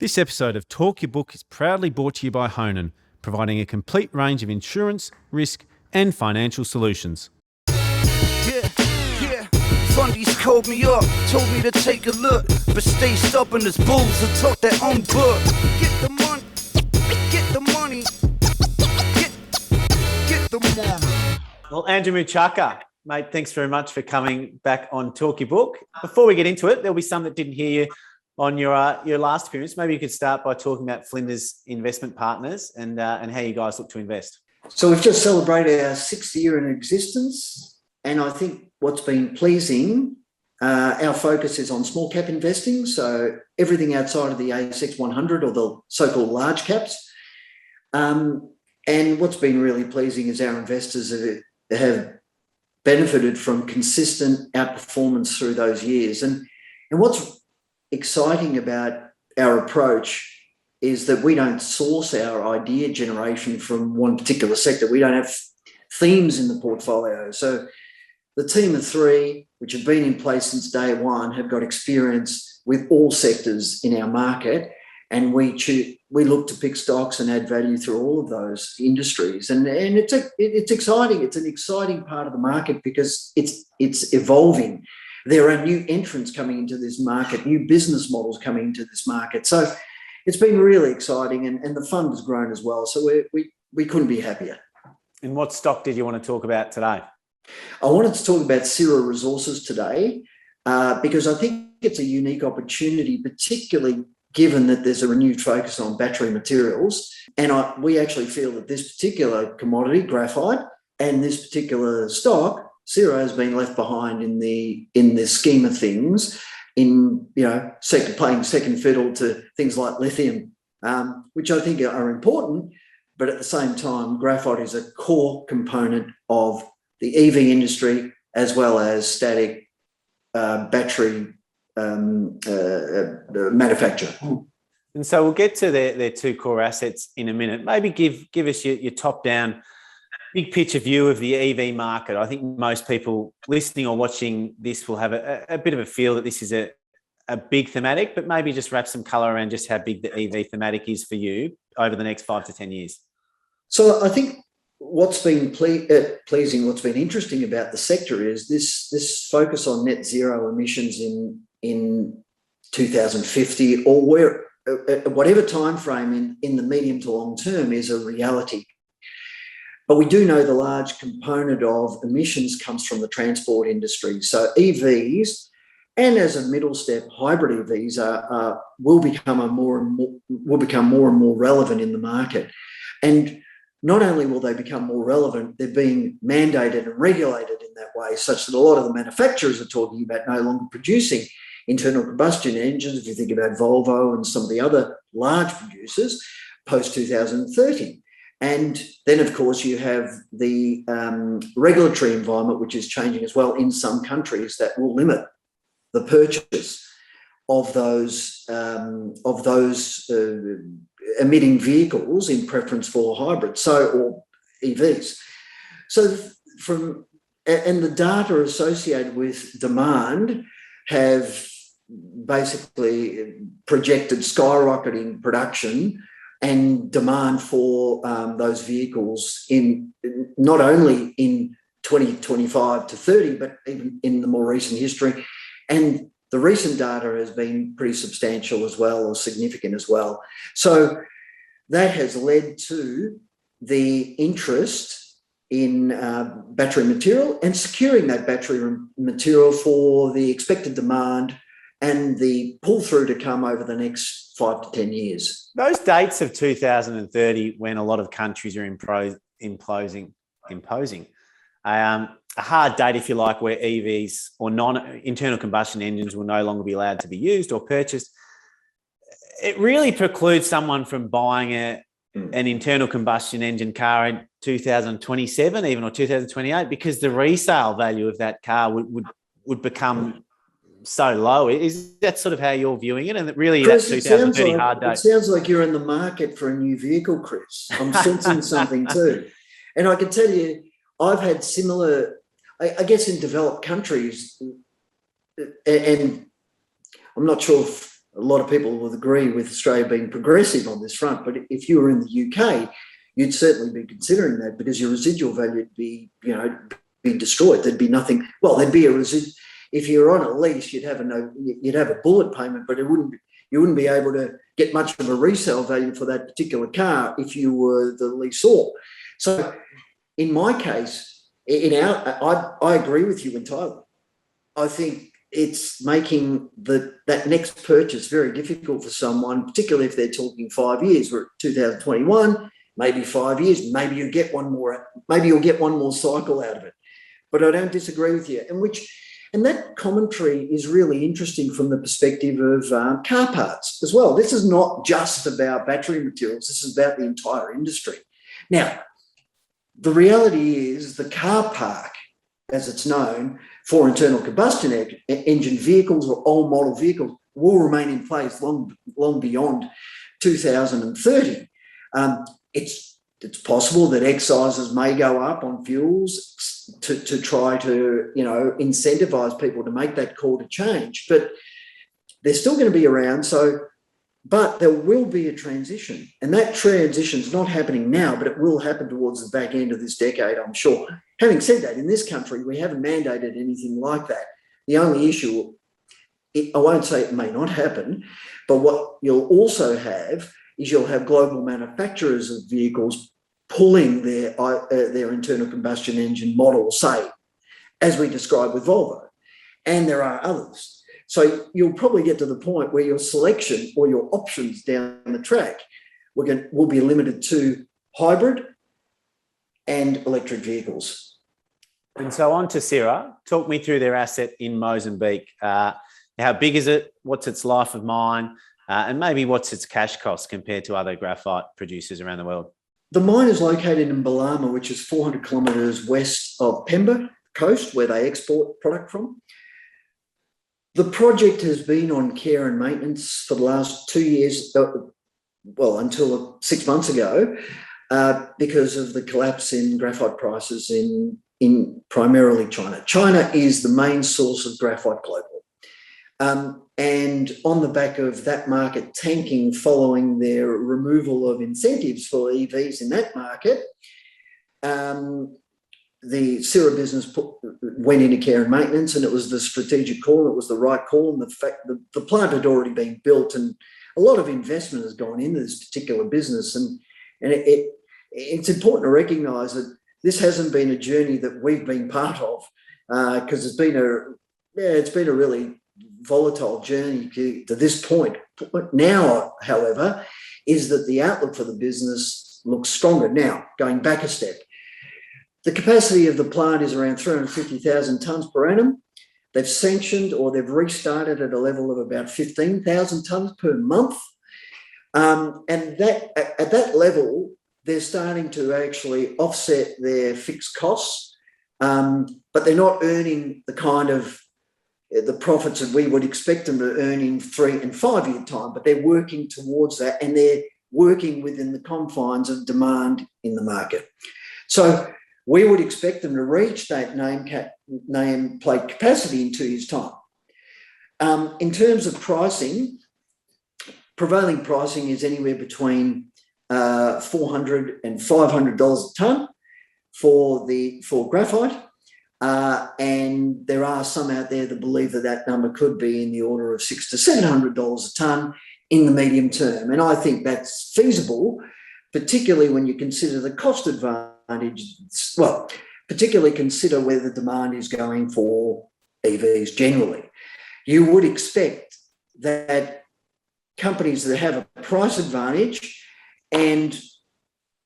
This episode of Talk Your Book is proudly brought to you by Honan, providing a complete range of insurance, risk and financial solutions. Fundies called me up, told me to take a look, but stay stubborn as bulls and talk their own book. Get the money, get the money, get the money. Well, Andrew Mouchacca, mate, thanks very much for coming back on Talk Your Book. Before we get into it, there'll be some that didn't hear you on your last appearance. Maybe you could start by talking about Flinders Investment Partners and how you guys look to invest. So we've just celebrated our 6th year in existence, and I think what's been pleasing, our focus is on small cap investing, so everything outside of the ASX 100 or the so-called large caps. And what's been really pleasing is our investors have benefited from consistent outperformance through those years. And what's exciting about our approach is that we don't source our idea generation from one particular sector. We don't have themes in the portfolio. So the team of 3, which have been in place since day one, have got experience with all sectors in our market, and we look to pick stocks and add value through all of those industries. And it's exciting. It's an exciting part of the market because it's evolving. There are new entrants coming into this market, new business models coming into this market. So it's been really exciting, and the fund has grown as well. So we couldn't be happier. And what stock did you want to talk about today? I wanted to talk about Zero Resources today because I think it's a unique opportunity, particularly given that there's a renewed focus on battery materials. And we actually feel that this particular commodity, graphite, and this particular stock, Zero, has been left behind in the scheme of things, playing second fiddle to things like lithium, which I think are important. But at the same time, graphite is a core component of the EV industry as well as static battery manufacture. And so we'll get to their 2 core assets in a minute. Maybe give us your top-down, big picture view of the EV market. I think most people listening or watching this will have a bit of a feel that this is a big thematic, but maybe just wrap some colour around just how big the EV thematic is for you over the next 5 to 10 years. So I think what's been pleasing, what's been interesting about the sector is this focus on net zero emissions in 2050 or whatever time frame in the medium to long term is a reality. But we do know the large component of emissions comes from the transport industry. So EVs, and as a middle step, hybrid EVs will become more and more relevant in the market. And not only will they become more relevant, they're being mandated and regulated in that way, such that a lot of the manufacturers are talking about no longer producing internal combustion engines. If you think about Volvo and some of the other large producers, post 2030. And then, of course, you have the regulatory environment, which is changing as well in some countries that will limit the purchase of those emitting vehicles in preference for hybrids, or EVs. So and the data associated with demand have basically projected skyrocketing production and demand for those vehicles in not only in 2025 to 30, but even in the more recent history. And the recent data has been pretty substantial as well, or significant as well. So that has led to the interest in battery material and securing that battery material for the expected demand and the pull-through to come over the next 5 to 10 years. Those dates of 2030, when a lot of countries are imposing a hard date, if you like, where EVs or non-internal combustion engines will no longer be allowed to be used or purchased, it really precludes someone from buying an internal combustion engine car in 2027 even, or 2028, because the resale value of that car would become so low. Is that sort of how you're viewing it? And that really Chris, that 2030 hard date? It sounds like you're in the market for a new vehicle, Chris. I'm sensing something too. And I can tell you, I've had similar, I guess, in developed countries, and I'm not sure if a lot of people would agree with Australia being progressive on this front, but if you were in the UK, you'd certainly be considering that, because your residual value would be, be destroyed. There'd be nothing. Well, there'd be a residual. If you're on a lease, you'd have a bullet payment, but you wouldn't be able to get much of a resale value for that particular car if you were the lessor. So, in my case, I agree with you entirely. I think it's making that next purchase very difficult for someone, particularly if they're talking 5 years. We're at 2021, maybe 5 years. Maybe you'll get one more cycle out of it. But I don't disagree with you. And that commentary is really interesting from the perspective of car parts as well. This is not just about battery materials. This is about the entire industry. Now, the reality is the car park, as it's known, for internal combustion engine vehicles or old model vehicles will remain in place long beyond 2030. It's possible that excises may go up on fuels to try to, incentivise people to make that call to change, but they're still going to be around. But there will be a transition, and that transition is not happening now, but it will happen towards the back end of this decade, I'm sure. Having said that, in this country, we haven't mandated anything like that. The only issue, I won't say it may not happen, but what you'll also have is you'll have global manufacturers of vehicles pulling their internal combustion engine model, say, as we described with Volvo, and there are others. So you'll probably get to the point where your selection or your options down the track will be limited to hybrid and electric vehicles. And so on to Sierra. Talk me through their asset in Mozambique. How big is it? What's its life of mine? And maybe what's its cash cost compared to other graphite producers around the world? The mine is located in Balama, which is 400 kilometres west of Pemba coast, where they export product from. The project has been on care and maintenance for the last 2 years, until 6 months ago, because of the collapse in graphite prices in primarily China. China is the main source of graphite globally. And on the back of that market tanking following their removal of incentives for EVs in that market, the Sierra business went into care and maintenance, and it was the strategic call. It was the right call, and the fact that the plant had already been built, and a lot of investment has gone into this particular business. And it's important to recognise that this hasn't been a journey that we've been part of, because it's been a really volatile journey to this point. Now, however, is that the outlook for the business looks stronger. Now, going back a step, the capacity of the plant is around 350,000 tonnes per annum. They've sanctioned, or they've restarted at a level of about 15,000 tonnes per month. And that at that level, they're starting to actually offset their fixed costs, but they're not earning the kind of the profits that we would expect them to earn in 3 and 5 year time, but they're working towards that, and they're working within the confines of demand in the market. So we would expect them to reach that nameplate capacity in 2 years' time. In terms of pricing, prevailing pricing is anywhere between $400 and $500 a tonne for graphite. And there are some out there that believe that number could be in the order of $600 to $700 a tonne in the medium term. And I think that's feasible, particularly when you consider the cost advantage. Well, particularly consider where the demand is going for EVs generally. You would expect that companies that have a price advantage, and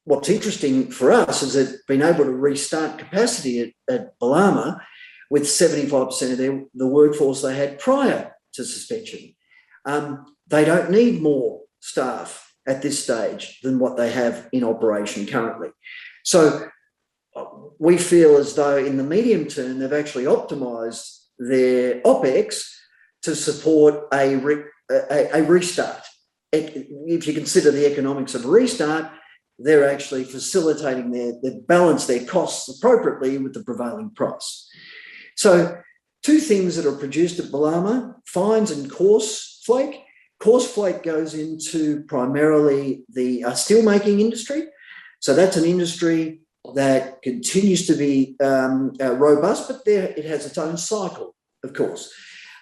what's interesting for us is that being able to restart capacity at Balama with 75% of the workforce they had prior to suspension. They don't need more staff at this stage than what they have in operation currently. So we feel as though in the medium term, they've actually optimised their OPEX to support a restart. If you consider the economics of a restart, they're actually facilitating they balance their costs appropriately with the prevailing price. So 2 things that are produced at Balama, fines and coarse flake. Coarse flake goes into primarily the steelmaking industry. So that's an industry that continues to be robust, but it has its own cycle, of course.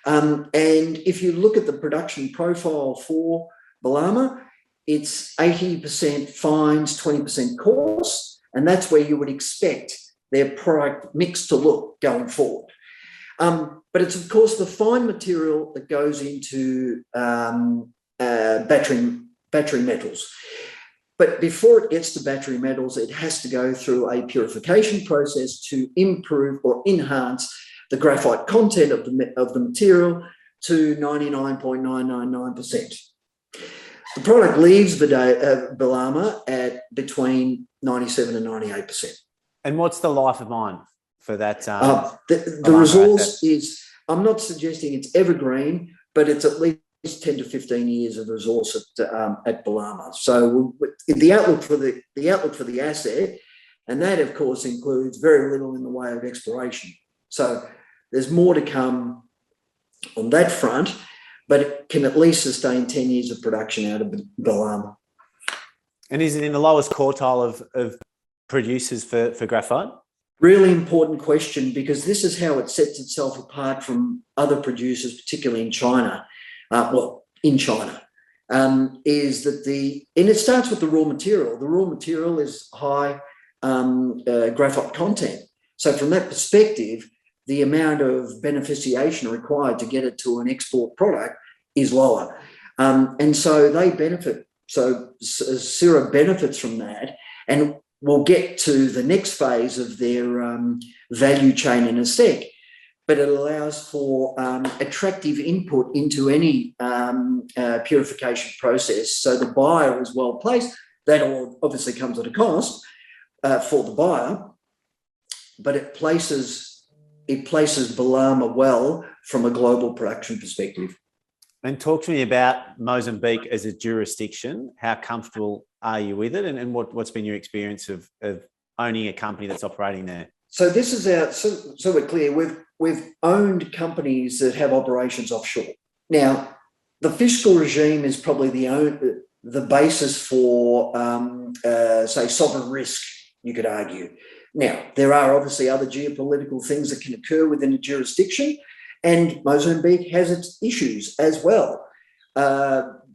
And if you look at the production profile for Balama, it's 80% fines, 20% coarse, and that's where you would expect their product mix to look going forward. But it's, of course, the fine material that goes into battery metals. But before it gets to battery metals, it has to go through a purification process to improve or enhance the graphite content of the material to 99.999%. The product leaves Balama at between 97 and 98%. And what's the life of mine for that? The resource is, I'm not suggesting it's evergreen, but it's at least 10 to 15 years of resource at Balama. So the outlook for the asset, and that of course includes very little in the way of exploration. So there's more to come on that front, but it can at least sustain 10 years of production out of Balama. And is it in the lowest quartile of producers for graphite? Really important question, because this is how it sets itself apart from other producers, particularly in China. Is that and it starts with the raw material. The raw material is high graphite content. So from that perspective, the amount of beneficiation required to get it to an export product is lower. And so they benefit. So Syrah benefits from that, and we'll get to the next phase of their value chain in a sec. But it allows for attractive input into any purification process. So the buyer is well placed. That all obviously comes at a cost for the buyer, but it places Balama well from a global production perspective. And talk to me about Mozambique as a jurisdiction. How comfortable are you with it, and what's been your experience of owning a company that's operating there? So this is so we're clear. We've owned companies that have operations offshore. Now, the fiscal regime is probably the basis for, say, sovereign risk, you could argue. Now, there are obviously other geopolitical things that can occur within a jurisdiction, and Mozambique has its issues as well,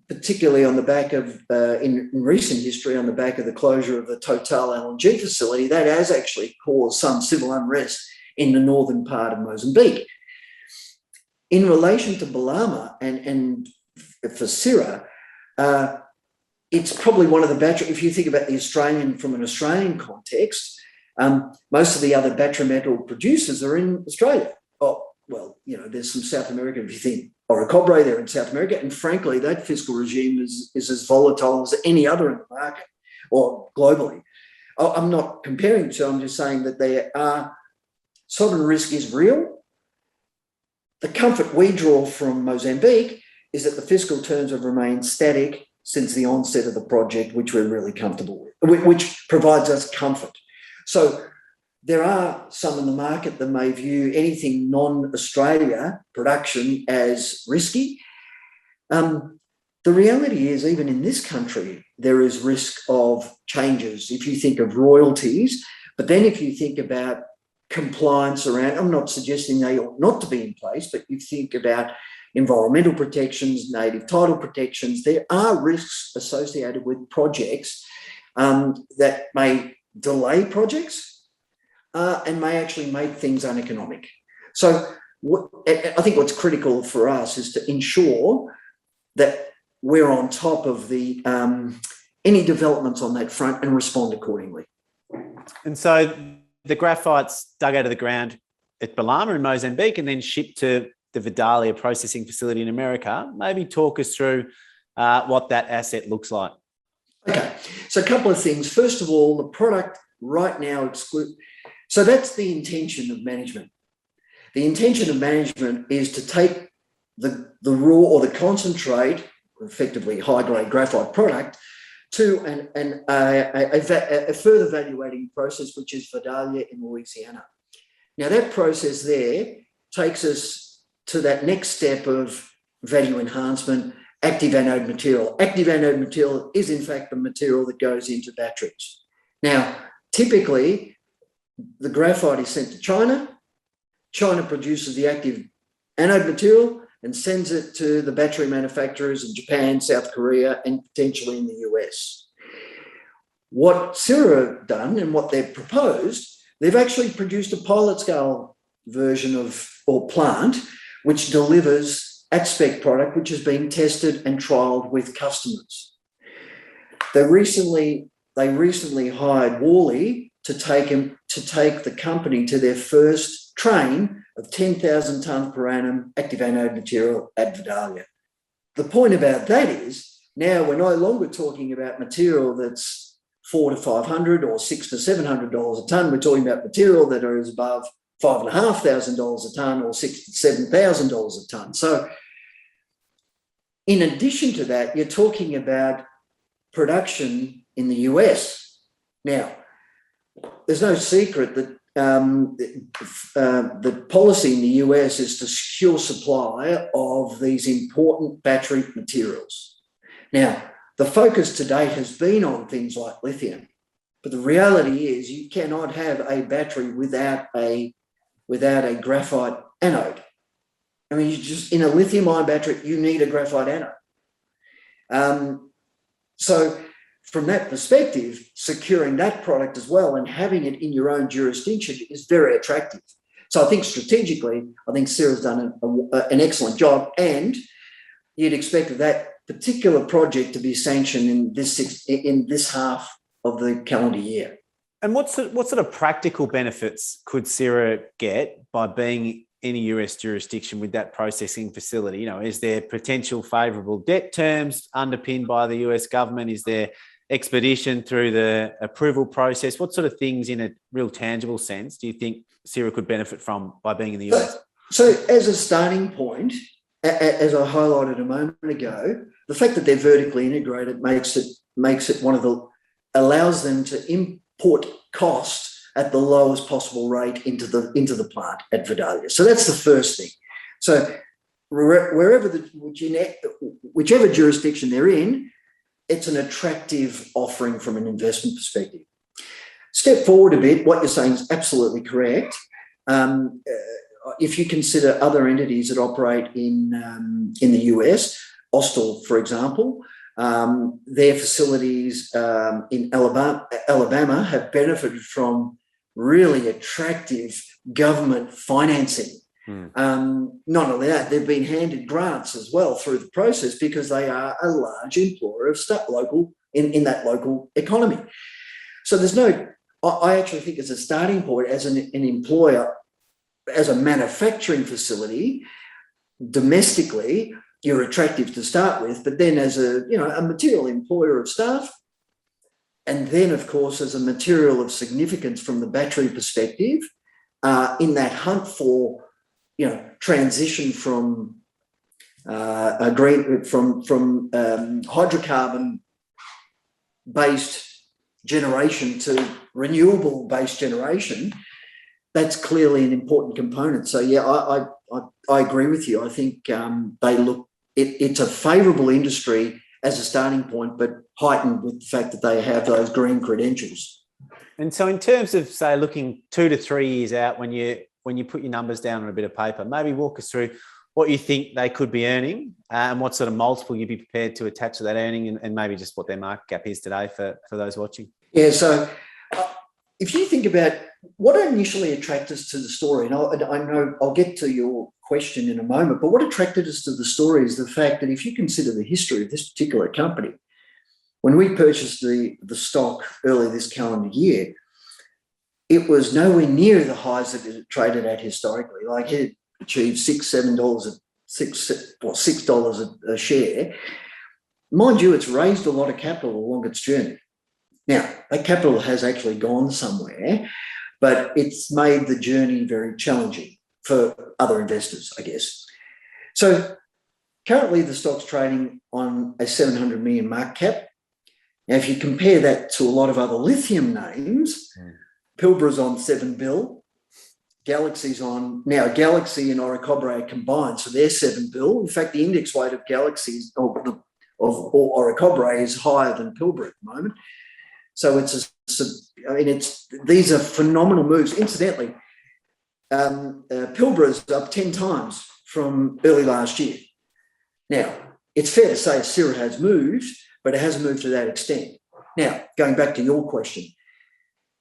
particularly on the back of, in recent history, on the back of the closure of the Total LNG facility. That has actually caused some civil unrest in the northern part of Mozambique. In relation to Balama and for Syrah, it's probably one of the battery, if you think about from an Australian context, most of the other battery metal producers are in Australia. Oh, well, there's some South America, if you think Orocobre, they're in South America, and frankly, that fiscal regime is as volatile as any other in the market or globally. I'm not comparing to, I'm just saying that sovereign risk is real. The comfort we draw from Mozambique is that the fiscal terms have remained static since the onset of the project, which we're really comfortable with, which provides us comfort. So there are some in the market that may view anything non-Australia production as risky. The reality is, even in this country, there is risk of changes. If you think of royalties, but then if you think about compliance around, I'm not suggesting they ought not to be in place, but you think about environmental protections, native title protections, there are risks associated with projects that may delay projects and may actually make things uneconomic. So I think what's critical for us is to ensure that we're on top of the any developments on that front and respond accordingly. And so the graphite's dug out of the ground at Balama in Mozambique and then shipped to the Vidalia processing facility in America. Maybe talk us through what that asset looks like. Okay, so a couple of things. First of all, the product right now so that's the intention of management. The intention of management is to take the raw or the concentrate, effectively high-grade graphite product, to a further evaluating process, which is Vidalia in Louisiana. Now, that process there takes us to that next step of value enhancement active anode material. Active anode material is, in fact, the material that goes into batteries. Now, typically, the graphite is sent to China. China produces the active anode material and sends it to the battery manufacturers in Japan, South Korea, and potentially in the US. What Syrah have done and what they've proposed, they've actually produced a pilot scale version of, or plant, which delivers at spec product, which has been tested and trialled with customers. They recently hired Worley to take the company to their first train of 10,000 tonnes per annum active anode material at Vidalia. The point about that is now we're no longer talking about material that's $400 to $500 or $600 to $700 a tonne. We're talking about material that is above $5,500 a tonne or $6,000 to $7,000 a tonne. So in addition to that, you're talking about production in the US. Now, there's no secret that the policy in the US is to secure supply of these important battery materials. Now, the focus to date has been on things like lithium, but the reality is you cannot have a battery without a graphite anode. I mean, in a lithium-ion battery, you need a graphite anode. So from that perspective, securing that product as well and having it in your own jurisdiction is very attractive. So I think strategically, I think Syrah's done an excellent job, and you'd expect that particular project to be sanctioned in this half of the calendar year. And what sort of practical benefits could Syrah get by being in a US jurisdiction with that processing facility? You know, is there potential favourable debt terms underpinned by the US government? Is there expedition through the approval process? What sort of things in a real tangible sense do you think Syrah could benefit from by being in the US? So as a starting point, as I highlighted a moment ago, the fact that they're vertically integrated makes it allows them to import costs at the lowest possible rate into the plant at Vidalia. So that's the first thing. So whichever jurisdiction they're in, it's an attractive offering from an investment perspective. Step forward a bit, what you're saying is absolutely correct. If you consider other entities that operate in the US, Austal, for example, their facilities in Alabama have benefited from really attractive government financing. Not only that, they've been handed grants as well through the process because they are a large employer of in that local economy. So I actually think as a starting point, as an employer, as a manufacturing facility, domestically, you're attractive to start with, but then as a material employer of staff, and then of course as a material of significance from the battery perspective, in that hunt for transition from hydrocarbon based generation to renewable based generation, that's clearly an important component. So yeah, I agree with you. I think it's a favourable industry as a starting point, but heightened with the fact that they have those green credentials. And so in terms of, say, looking 2 to 3 years out, when you put your numbers down on a bit of paper, maybe walk us through what you think they could be earning and what sort of multiple you'd be prepared to attach to that earning, and maybe just what their market cap is today for those watching. Yeah, so if you think about what initially attracted us to the story, and I know I'll get to your question in a moment, but what attracted us to the story is the fact that if you consider the history of this particular company, when we purchased the stock early this calendar year, it was nowhere near the highs that it traded at historically. Like it achieved $6 a share. Mind you, it's raised a lot of capital along its journey. Now, that capital has actually gone somewhere, but it's made the journey very challenging for other investors, I guess. So currently the stock's trading on a 700 million market cap. Now, if you compare that to a lot of other lithium names, Pilbara's on 7 bill, Galaxy's on. Now, Galaxy and Orocobre are combined, so they're 7 bill. In fact, the index weight of Galaxy of Orocobre is higher than Pilbara at the moment. So these are phenomenal moves. Incidentally, Pilbara's up 10 times from early last year. Now, it's fair to say Syrah has moved, but it hasn't moved to that extent. Now, going back to your question,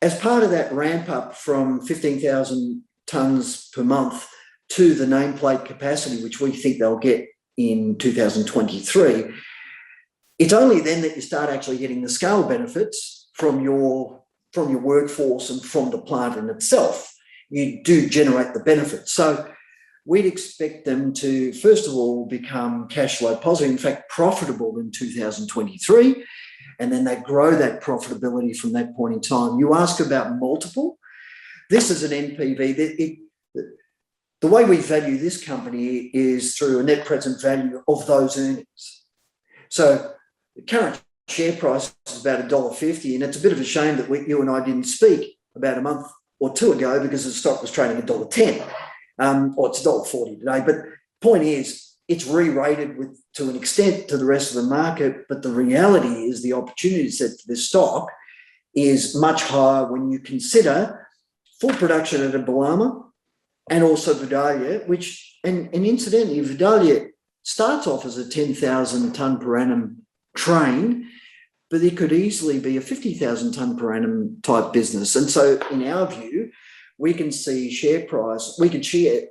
as part of that ramp up from 15,000 tonnes per month to the nameplate capacity, which we think they'll get in 2023, it's only then that you start actually getting the scale benefits from your workforce and from the plant in itself. You do generate the benefits. So we'd expect them to, first of all, become cash flow positive, in fact, profitable in 2023, and then they grow that profitability from that point in time. You ask about multiple. This is an NPV. The way we value this company is through a net present value of those earnings. So the current share price is about $1.50, and it's a bit of a shame that you and I didn't speak about a month or two ago because the stock was trading $1.10. Or it's $1.40 today. But the point is, it's re-rated to an extent to the rest of the market, but the reality is the opportunity set for this stock is much higher when you consider full production at a Balama and also Vidalia, and incidentally, Vidalia starts off as a 10,000 tonne per annum train, but it could easily be a 50,000 tonne per annum type business. And so in our view, we can see share price, we can share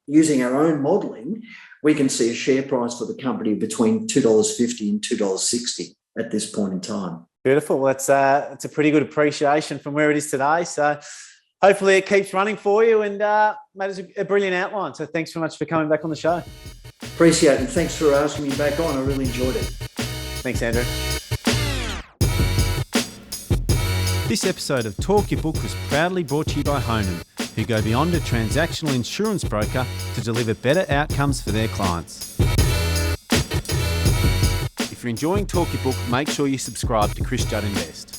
using our own modelling, we can see a share price for the company between $2.50 and $2.60 at this point in time. Beautiful. That's a pretty good appreciation from where it is today. So hopefully it keeps running for you, and mate, it's a brilliant outline. So thanks so much for coming back on the show. Appreciate it. And thanks for asking me back on. I really enjoyed it. Thanks, Andrew. This episode of Talk Your Book was proudly brought to you by Honan, who go beyond a transactional insurance broker to deliver better outcomes for their clients. If you're enjoying Talk Your Book, make sure you subscribe to Chris Judd Invest.